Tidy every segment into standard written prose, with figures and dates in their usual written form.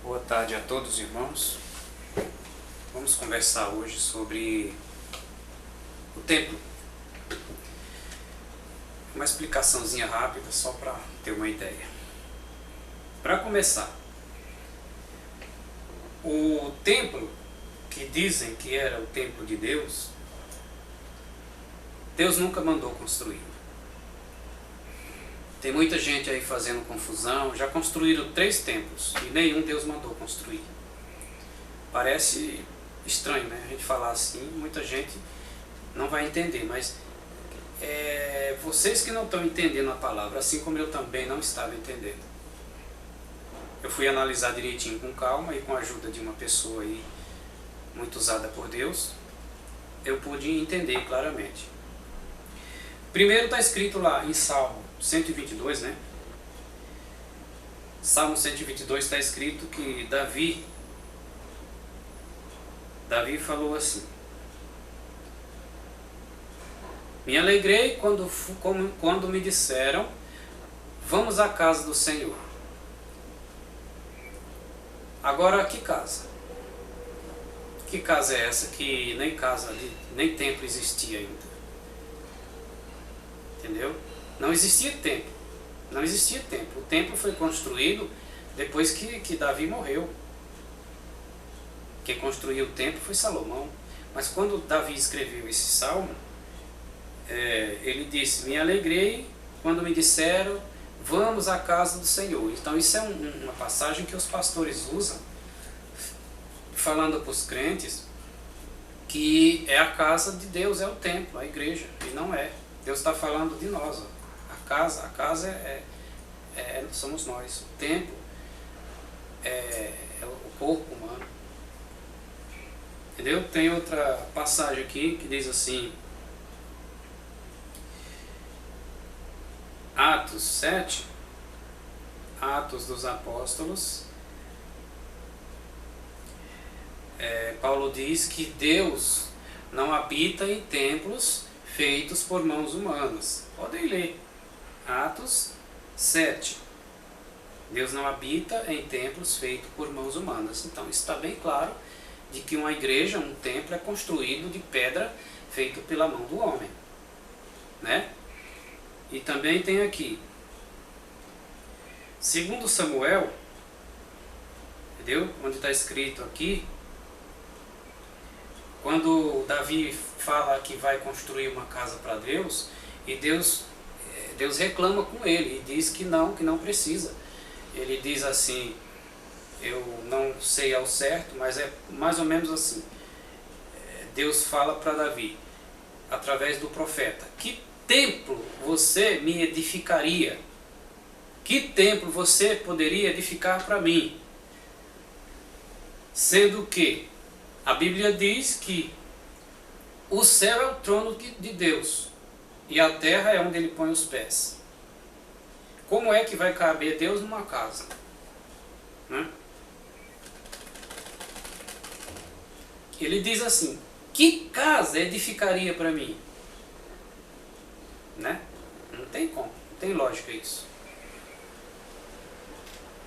Boa tarde a todos, irmãos. Vamos conversar hoje sobre o templo. Uma explicaçãozinha rápida, só para ter uma ideia. Para começar, o templo que dizem que era o templo de Deus, Deus nunca mandou construir. Tem muita gente aí fazendo confusão, já construíram 3 templos e nenhum Deus mandou construir. Parece estranho, né? A gente falar assim, muita gente não vai entender, mas vocês que não estão entendendo a palavra, assim como eu também não estava entendendo. Eu fui analisar direitinho com calma e com a ajuda de uma pessoa aí muito usada por Deus, eu pude entender claramente. Primeiro está escrito lá em Salmo 122, né? Salmo 122 está escrito que Davi falou assim: me alegrei quando me disseram, vamos à casa do Senhor. Agora, que casa? Que casa é essa que nem templo existia ainda? Entendeu? Não existia templo. Não existia templo. O templo foi construído depois que Davi morreu. Quem construiu o templo foi Salomão. Mas quando Davi escreveu esse salmo, ele disse: me alegrei quando me disseram, vamos à casa do Senhor. Então isso é uma passagem que os pastores usam, falando para os crentes que é a casa de Deus, é o templo, a igreja. E não é. Deus está falando de nós. Ó. A casa somos nós. O templo é o corpo humano. Entendeu? Tem outra passagem aqui que diz assim, Atos 7, Atos dos Apóstolos, Paulo diz que Deus não habita em templos feitos por mãos humanas. Podem ler, Atos 7. Deus não habita em templos feitos por mãos humanas. Então está bem claro de que uma igreja, um templo é construído de pedra feito pela mão do homem, né? E também tem aqui, segundo Samuel, entendeu? Onde está escrito aqui, quando Davi fala que vai construir uma casa para Deus, e Deus reclama com ele e diz que não precisa. Ele diz assim, eu não sei ao certo, mas é mais ou menos assim. Deus fala para Davi, através do profeta: que templo você me edificaria? Que templo você poderia edificar para mim? Sendo que a Bíblia diz que o céu é o trono de Deus e a terra é onde ele põe os pés. Como é que vai caber Deus numa casa? Né? Ele diz assim: que casa edificaria para mim? Né? Não tem como, não tem lógica isso.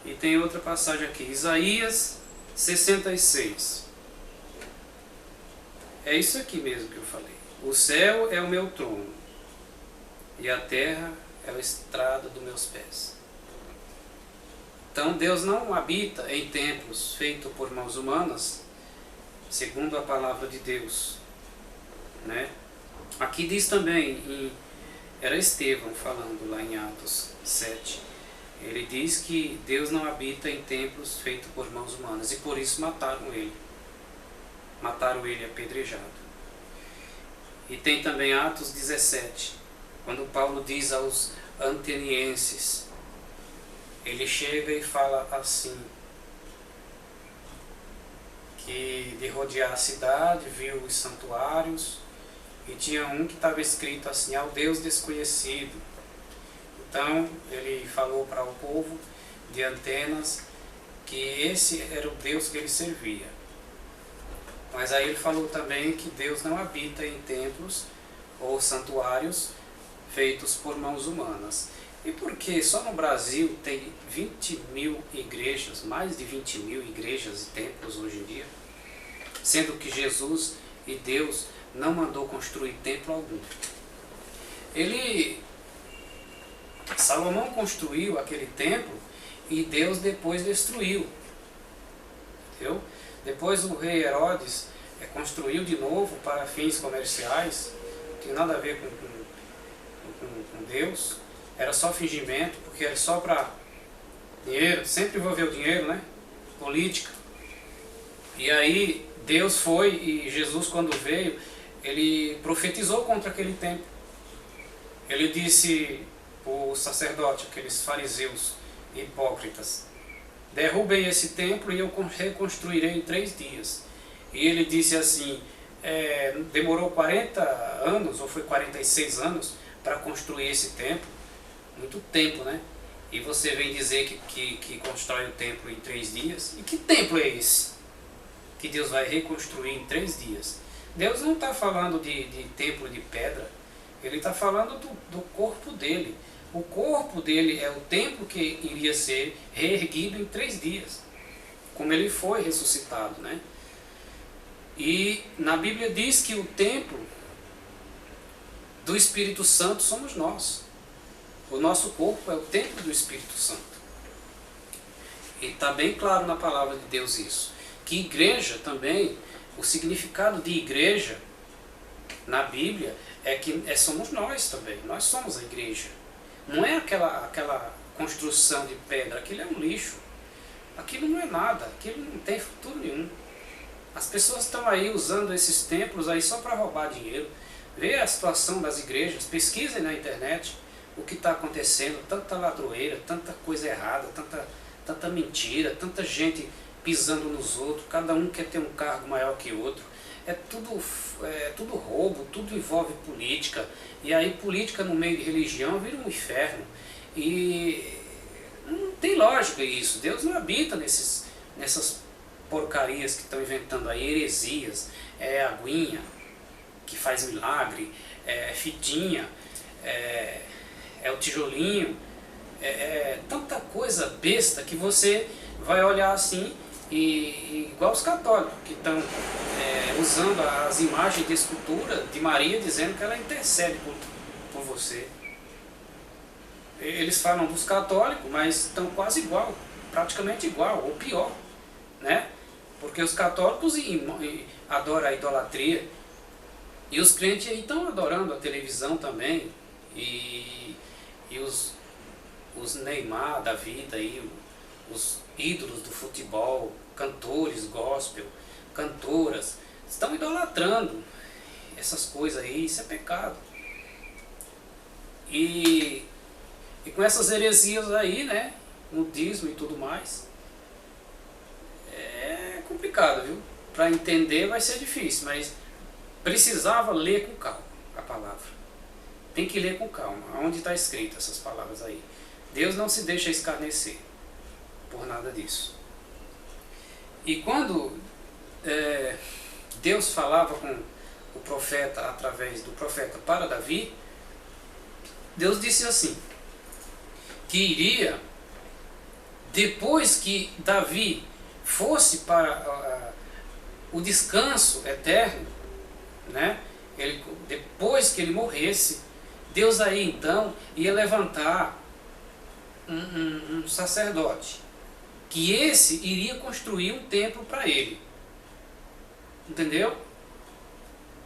E tem outra passagem aqui, Isaías 66. É isso aqui mesmo que eu falei. O céu é o meu trono e a terra é a estrada dos meus pés. Então Deus não habita em templos feitos por mãos humanas, segundo a palavra de Deus, né? Aqui diz também, era Estevão falando lá em Atos 7, ele diz que Deus não habita em templos feitos por mãos humanas, e por isso mataram ele apedrejado. E tem também Atos 17, quando Paulo diz aos atenienses, ele chega e fala assim, que de rodear a cidade, viu os santuários, e tinha um que estava escrito assim, ao Deus desconhecido. Então ele falou para o povo de Atenas que esse era o Deus que ele servia. Mas aí ele falou também que Deus não habita em templos ou santuários feitos por mãos humanas. E por que só no Brasil tem 20 mil igrejas, mais de 20 mil igrejas e templos hoje em dia? Sendo que Jesus e Deus não mandou construir templo algum. Salomão construiu aquele templo e Deus depois destruiu. Entendeu? Depois o rei Herodes construiu de novo para fins comerciais, não tem nada a ver com Deus, era só fingimento, porque era só para dinheiro, sempre envolveu dinheiro, né? Política. E aí Deus foi, e Jesus quando veio, ele profetizou contra aquele templo. Ele disse o sacerdote, aqueles fariseus hipócritas: derrubem esse templo e eu reconstruirei em 3 dias. E ele disse assim, demorou 40 anos, ou foi 46 anos, para construir esse templo. Muito tempo, né? E você vem dizer que constrói o templo em 3 dias? E que templo é esse que Deus vai reconstruir em 3 dias? Deus não está falando de templo de pedra, ele está falando do corpo dele. O corpo dele é o templo que iria ser reerguido em 3 dias, como ele foi ressuscitado, né? E na Bíblia diz que o templo do Espírito Santo somos nós. O nosso corpo é o templo do Espírito Santo. E está bem claro na palavra de Deus isso. Que igreja também, o significado de igreja na Bíblia é que somos nós também. Nós somos a igreja. Não é aquela construção de pedra, aquilo é um lixo. Aquilo não é nada, aquilo não tem futuro nenhum. As pessoas estão aí usando esses templos aí só para roubar dinheiro. Vê a situação das igrejas, pesquisem na internet o que está acontecendo, tanta ladroeira, tanta coisa errada, tanta mentira, tanta gente pisando nos outros, cada um quer ter um cargo maior que o outro. É tudo roubo, tudo envolve política. E aí política no meio de religião vira um inferno. E não tem lógica isso. Deus não habita nessas porcarias que estão inventando aí, heresias. É aguinha que faz milagre, é fitinha, é o tijolinho. É tanta coisa besta que você vai olhar assim, e igual os católicos que estão usando as imagens de escultura de Maria, dizendo que ela intercede por você. Eles falam dos católicos, mas estão quase igual, praticamente igual, ou pior, né? Porque os católicos adoram a idolatria, e os crentes aí estão adorando a televisão também, e os Neymar da vida, aí, os ídolos do futebol, cantores gospel, cantoras, estão idolatrando essas coisas aí. Isso é pecado. E com essas heresias aí, né, nudismo e tudo mais, é complicado, viu? Para entender vai ser difícil, mas precisava ler com calma a palavra. Tem que ler com calma, onde está escrito essas palavras aí. Deus não se deixa escarnecer por nada disso. E quando Deus falava com o profeta, através do profeta para Davi, Deus disse assim, que iria, depois que Davi fosse para o descanso eterno, né? Depois que ele morresse, Deus aí então ia levantar um sacerdote, que esse iria construir um templo para ele. Entendeu?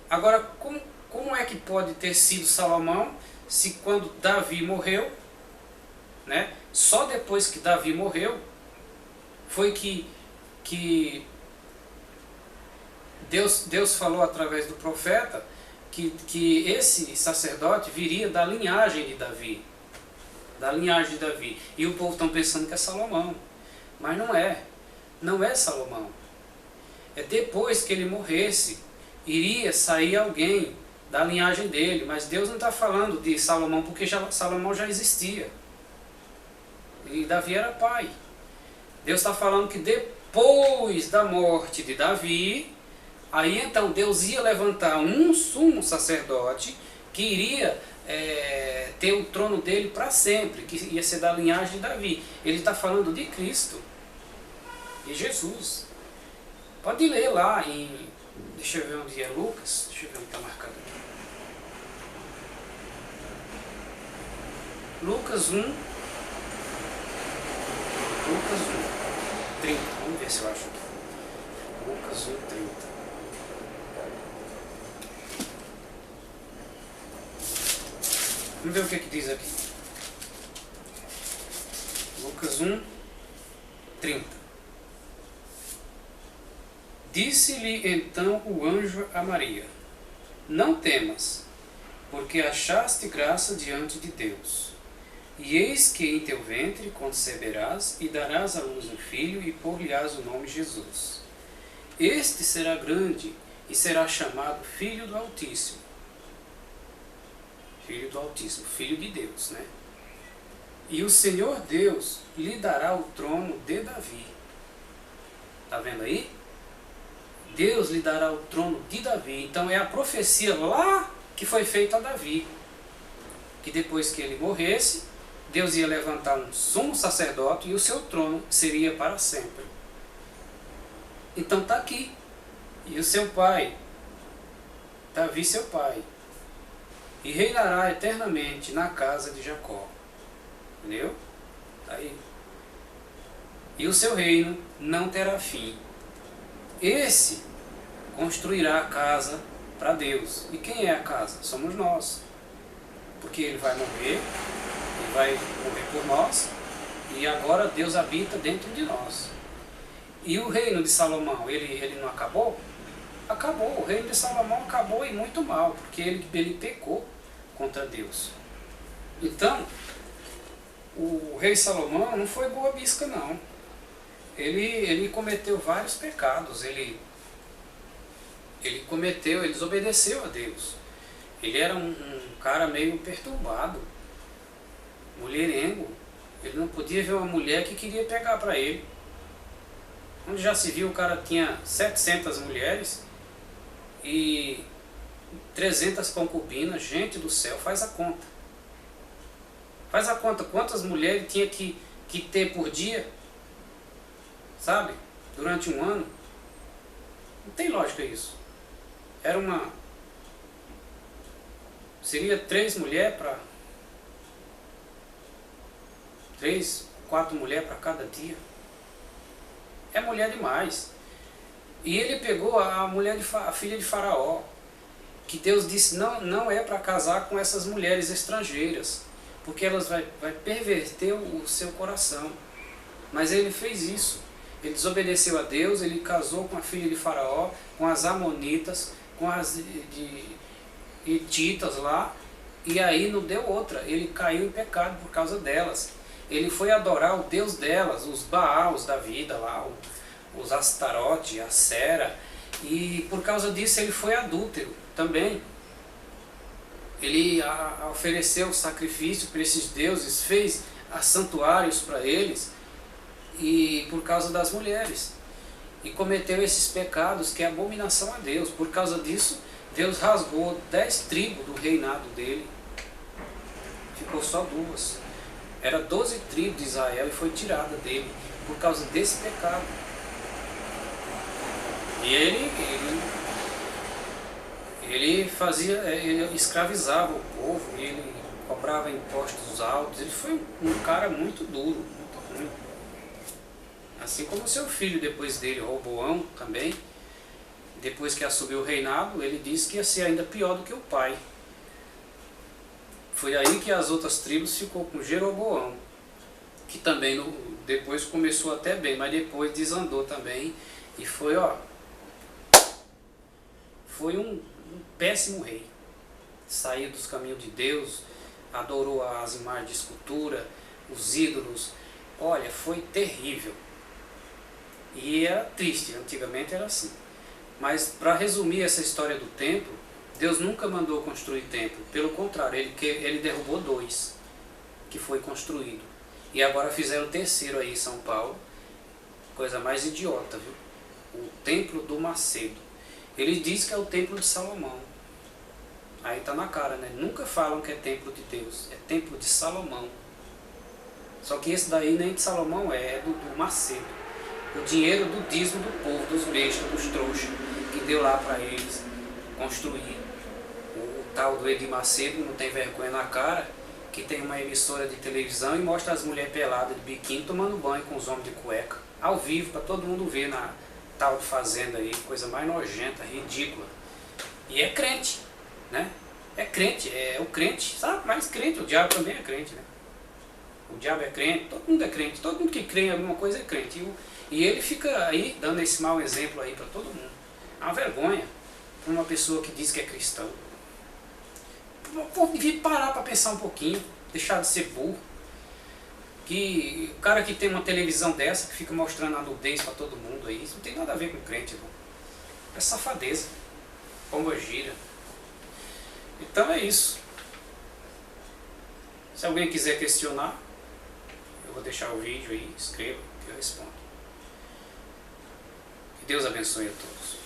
Agora, como é que pode ter sido Salomão, se quando Davi morreu, né, só depois que Davi morreu, foi que Deus falou através do profeta que esse sacerdote viria da linhagem de Davi. Da linhagem de Davi. E o povo está pensando que é Salomão. Mas não é Salomão. É depois que ele morresse, iria sair alguém da linhagem dele. Mas Deus não está falando de Salomão, porque Salomão já existia. E Davi era pai. Deus está falando que depois da morte de Davi, aí então Deus ia levantar um sumo sacerdote que iria ter o trono dele para sempre, que ia ser da linhagem de Davi. Ele está falando de Cristo, de Jesus. Pode ler lá em... Deixa eu ver onde é Lucas. Deixa eu ver onde está marcado aqui. Lucas 1. Lucas 1, 30. Vamos ver se eu acho aqui. Lucas 1, 30. Vamos ver o que diz aqui. Lucas 1, 30. Disse-lhe então o anjo a Maria: Não temas, porque achaste graça diante de Deus. E eis que em teu ventre conceberás e darás à luz um filho, e por-lhe-ás o nome Jesus. Este será grande e será chamado Filho do Altíssimo. Filho do Altíssimo, Filho de Deus, né? E o Senhor Deus lhe dará o trono de Davi. Está vendo aí? Deus lhe dará o trono de Davi. Então é a profecia lá que foi feita a Davi. Que depois que ele morresse, Deus ia levantar um sumo sacerdote e o seu trono seria para sempre. Então está aqui. E o seu pai, Davi seu pai, e reinará eternamente na casa de Jacó. Entendeu? Tá aí. E o seu reino não terá fim. Esse construirá a casa para Deus. E quem é a casa? Somos nós. Porque ele vai morrer, ele vai morrer por nós, e agora Deus habita dentro de nós. E o reino de Salomão, ele não acabou? Acabou. O reino de Salomão acabou e muito mal, porque ele pecou contra Deus. Então, o rei Salomão não foi boa bisca, não. Ele cometeu vários pecados. Ele desobedeceu a Deus. Ele era um cara meio perturbado, mulherengo. Ele não podia ver uma mulher que queria pegar para ele. Onde já se viu, o cara tinha 700 mulheres e 300 concubinas. Gente do céu, faz a conta. Faz a conta quantas mulheres tinha que ter por dia, sabe? Durante um ano. Não tem lógica isso. Seria 3 mulheres para... 3, 4 mulheres para cada dia. É mulher demais. E ele pegou a filha de Faraó, que Deus disse não é para casar com essas mulheres estrangeiras, porque elas vai perverter o seu coração. Mas ele fez isso. Ele desobedeceu a Deus, ele casou com a filha de Faraó, com as amonitas, com as hititas lá, e aí não deu outra. Ele caiu em pecado por causa delas. Ele foi adorar o Deus delas, os Baals da vida lá, os Astarote, a Sera, e por causa disso ele foi adúltero também. Ele ofereceu sacrifício para esses deuses, fez santuários para eles, e por causa das mulheres. E cometeu esses pecados que é abominação a Deus. Por causa disso, Deus rasgou 10 tribos do reinado dele. Ficou só 2. Era 12 tribos de Israel e foi tirada dele por causa desse pecado. E ele escravizava o povo, ele cobrava impostos altos. Ele foi um cara muito duro, muito ruim. Assim como seu filho depois dele, Roboão, também, depois que assumiu o reinado, ele disse que ia ser ainda pior do que o pai. Foi aí que as outras tribos ficou com Jeroboão, que também depois começou até bem, mas depois desandou também, e foi um péssimo rei. Saiu dos caminhos de Deus, adorou as imagens de escultura, os ídolos. Olha, foi terrível. E era triste, antigamente era assim. Mas para resumir essa história do templo, Deus nunca mandou construir templo. Pelo contrário, ele derrubou 2 que foi construído. E agora fizeram o 3º aí em São Paulo. Coisa mais idiota, viu? O Templo do Macedo. Ele diz que é o Templo de Salomão. Aí está na cara, né? Nunca falam que é templo de Deus, é templo de Salomão. Só que esse daí nem de Salomão é do Macedo. O dinheiro do dízimo do povo, dos bestas, dos trouxas, que deu lá para eles construir. O tal do Edir Macedo não tem vergonha na cara, que tem uma emissora de televisão e mostra as mulheres peladas de biquíni tomando banho com os homens de cueca, ao vivo, para todo mundo ver na tal de fazenda aí, coisa mais nojenta, ridícula. E é crente, né? É crente, é o crente, sabe? Mas crente, o diabo também é crente, né? O diabo é crente, todo mundo é crente, todo mundo que crê em alguma coisa é crente. E ele fica aí dando esse mau exemplo aí para todo mundo. É uma vergonha para uma pessoa que diz que é cristão. O povo devia parar para pensar um pouquinho, deixar de ser burro. Que o cara que tem uma televisão dessa, que fica mostrando a nudez para todo mundo aí, isso não tem nada a ver com crente, não. É safadeza, pomba gira. Então é isso. Se alguém quiser questionar, eu vou deixar o vídeo aí, escreva que eu respondo. Que Deus abençoe a todos.